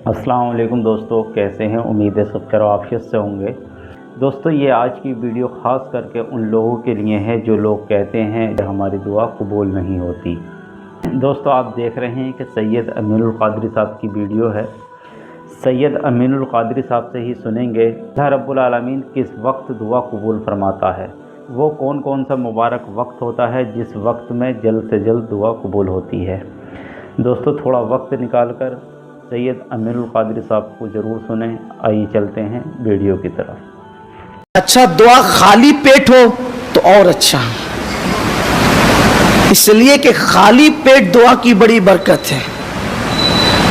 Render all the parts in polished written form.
अस्सलाम वालेकुम दोस्तों, कैसे हैं? उम्मीद है सब खैर आफियत से होंगे। दोस्तों, ये आज की वीडियो ख़ास करके उन लोगों के लिए है जो लोग कहते हैं कि हमारी दुआ कबूल नहीं होती। दोस्तों, आप देख रहे हैं कि सैयद अमीनुल क़ादरी साहब की वीडियो है। सैयद अमीनुल क़ादरी साहब से ही सुनेंगे अल्लाह रब्बुल आलमीन किस वक्त दुआ कबूल फरमाता है, वो कौन कौन सा मुबारक वक्त होता है जिस वक्त में जल्द से जल्द दुआ कबूल होती है। दोस्तों, थोड़ा वक्त निकाल कर सैयद अमीनुल क़ादरी साहब को ज़रूर सुने। आइए चलते हैं वीडियो की तरफ। अच्छा, दुआ खाली पेट हो तो और अच्छा, इसलिए कि खाली पेट दुआ की बड़ी बरकत है।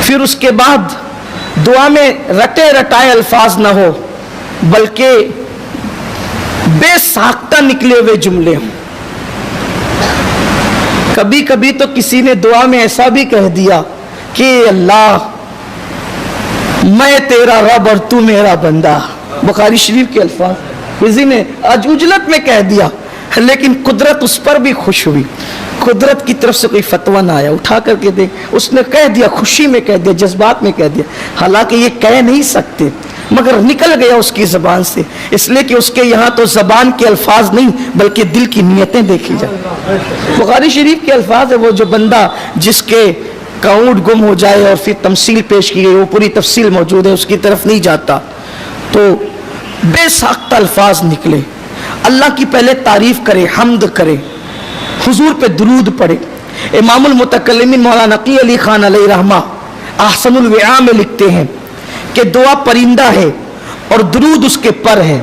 फिर उसके बाद दुआ में रटे रटाए अल्फाज ना हो, बल्कि बेसाख्ता निकले हुए जुमले हों। कभी कभी तो किसी ने दुआ में ऐसा भी कह दिया कि अल्लाह, मैं तेरा रब और तू मेरा बंदा। बुखारी शरीफ के अल्फाज किसी ने आज उजलत में कह दिया, लेकिन कुदरत उस पर भी खुश हुई। कुदरत की तरफ से कोई फतवा ना आया, उठा करके दे, उसने कह दिया, खुशी में कह दिया, जज्बात में कह दिया। हालांकि ये कह नहीं सकते, मगर निकल गया उसकी ज़बान से, इसलिए कि उसके यहाँ तो ज़बान के अल्फाज नहीं बल्कि दिल की नीयतें देखी जाए। बुखारी शरीफ के अल्फाज है, वो जो बंदा जिसके काउंट गुम हो जाए और फिर तमसील पेश की गई, वो पूरी तफसील मौजूद है, उसकी तरफ नहीं जाता, तो बेसाख्ता अल्फाज निकले। अल्लाह की पहले तारीफ करे, हम्द करे, हुजूर पे दुरूद पढ़े। इमामुल मुतकल्लिमीन मौलाना नकी अली खान अलैहि रहमा अहसनुल विआ में लिखते हैं कि दुआ परिंदा है और दुरूद उसके पर है।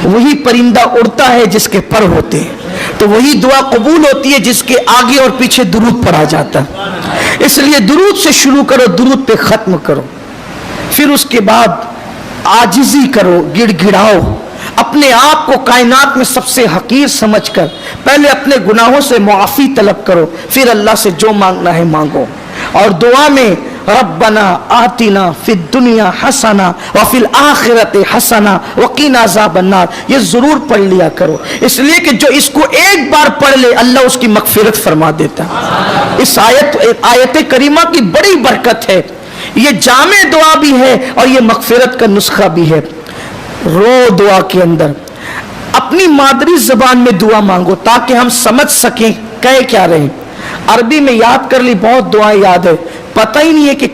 वही परिंदा उड़ता है जिसके पर होते हैं, तो वही दुआ कबूल होती है जिसके आगे और पीछे दुरूद पढ़ा जाता है। इसलिए दुरूद से शुरू करो, दुरूद पे खत्म करो। फिर उसके बाद आजिज़ी करो, गिड़गिड़ाओ, अपने आप को कायनात में सबसे हकीर समझकर पहले अपने गुनाहों से मुआफ़ी तलब करो, फिर अल्लाह से जो मांगना है मांगो। और दुआ में रब्बना आतिना फिद दुनिया हसना व फिल आखिरति हसना व क़िना अज़ाबन्नार, ये ज़रूर पढ़ लिया करो, इसलिए कि जो इसको एक बार पढ़ ले अल्लाह उसकी मग़फ़िरत फरमा देता है। इस आयत करीमा की बड़ी बरकत है, ये जामे दुआ भी है और ये मग़फ़िरत का नुस्खा भी है। रो दुआ के अंदर अपनी मादरी ज़बान में दुआ मांगो ताकि हम समझ सकें कह क्या रहे। अरबी में याद कर ली, बहुत दुआएं याद है, पता ही नहीं है कि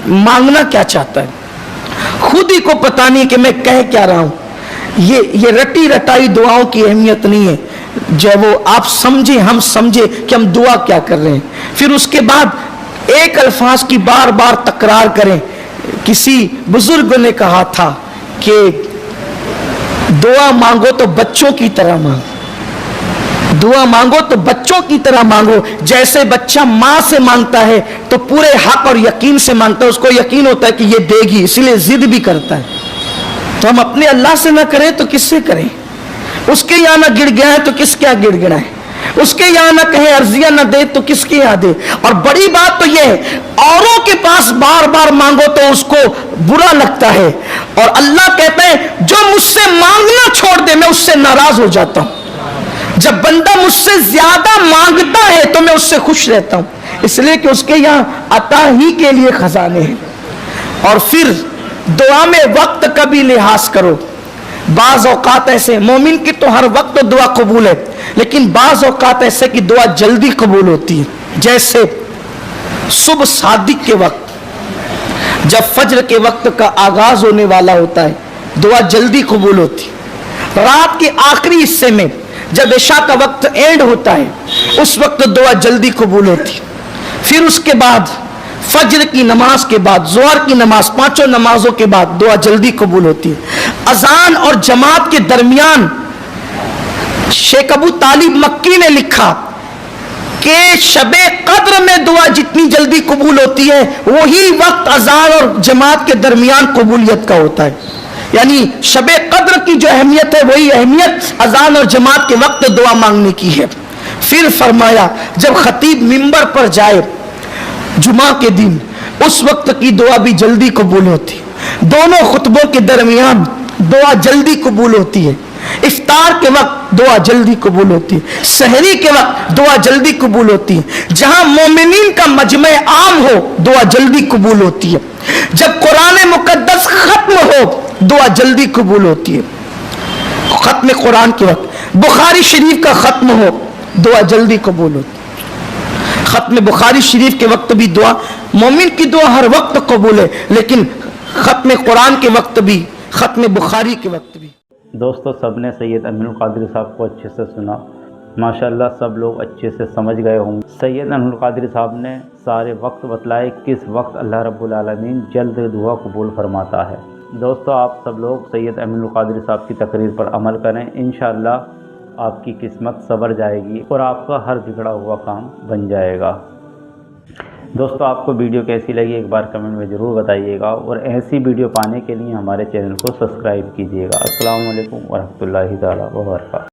मांगना क्या चाहता है, खुद ही को पता नहीं कि मैं कह क्या रहा हूं। ये रटी रटाई दुआओं की अहमियत नहीं है, जब वो आप समझे, हम समझे कि हम दुआ क्या कर रहे हैं। फिर उसके बाद एक अल्फाज की बार बार तकरार करें। किसी बुजुर्ग ने कहा था कि दुआ मांगो तो बच्चों की तरह मांगो, दुआ मांगो तो बच्चों की तरह मांगो। जैसे बच्चा माँ से मांगता है तो पूरे हक और यकीन से मांगता है, उसको यकीन होता है कि ये देगी, इसलिए जिद भी करता है। तो हम अपने अल्लाह से ना करें तो किससे करें? उसके यहाँ ना गिड़गिड़ाए तो किसके यहाँ गिड़गिड़ाए? उसके यहाँ ना कहे अर्जिया ना दे तो किसके यहाँ दे? और बड़ी बात तो यह है, औरों के पास बार बार मांगो तो उसको बुरा लगता है, और अल्लाह कहते हैं जो मुझसे मांगना छोड़ दे मैं उससे नाराज हो जाता हूं। जब बंदा मुझसे ज्यादा मांगता है तो मैं उससे खुश रहता हूं, इसलिए कि उसके यहाँ अता ही के लिए खजाने हैं। और फिर दुआ में वक्त का भी लिहाज करो। बाज़ औकात ऐसे, मोमिन की तो हर वक्त तो दुआ कबूल है, लेकिन बाज़ औकात ऐसे कि दुआ जल्दी कबूल होती है। जैसे सुबह सादिक के वक्त, जब फज्र के वक्त का आगाज होने वाला होता है, दुआ जल्दी कबूल होती है। रात के आखिरी हिस्से में जब इशा का वक्त एंड होता है, उस वक्त दुआ जल्दी कबूल होती है। फिर उसके बाद फज्र की नमाज के बाद, ज़ोहर की नमाज, पांचों नमाजों के बाद दुआ जल्दी कबूल होती है। अजान और जमात के दरमियान शेख अबू तालिब मक्की ने लिखा कि शबे कद्र में दुआ जितनी जल्दी कबूल होती है, वही वक्त अजान और जमात के दरमियान कबूलियत का होता है। यानी शबे कद्र की जो अहमियत है, वही अहमियत अजान और जमात के वक्त दुआ मांगने की है। फिर फरमाया, जब खतीब मिंबर पर जाए जुमा के दिन, उस वक्त की दुआ भी जल्दी कबूल होती है। दोनों खुतबों के दरमियान दुआ जल्दी कबूल होती है। افطار کے وقت دعا جلدی قبول ہوتی ہے، سحری کے وقت دعا جلدی قبول ہوتی ہے، جہاں مومنین کا مجمع عام ہو دعا جلدی قبول ہوتی ہے، جب قرآن مقدس ختم ہو دعا جلدی قبول ہوتی ہے، ختم قرآن کے وقت بخاری شریف کا ختم ہو دعا جلدی قبول ہوتی ہے، ختم بخاری شریف کے وقت بھی دعا، مومن کی دعا ہر وقت قبول ہے، لیکن ختم قرآن کے وقت بھی، ختم بخاری کے وقت بھی۔ دوستو سب نے سید امین القادری صاحب کو اچھے سے سنا، ماشاءاللہ سب لوگ اچھے سے سمجھ گئے ہوں گے۔ سید امین القادری صاحب نے سارے وقت بتلائے کس وقت اللہ رب العالمین جلد دعا قبول فرماتا ہے۔ دوستو آپ سب لوگ سید امین القادری صاحب کی تقریر پر عمل کریں، انشاءاللہ آپ کی قسمت سنور جائے گی اور آپ کا ہر بگڑا ہوا کام بن جائے گا۔ دوستو آپ کو ویڈیو کیسی لگی ایک بار کمنٹ میں ضرور بتائیے گا، اور ایسی ویڈیو پانے کے لیے ہمارے چینل کو سبسکرائب کیجیے گا۔ السلام علیکم ورحمۃ اللہ تعالیٰ وبرکاتہ۔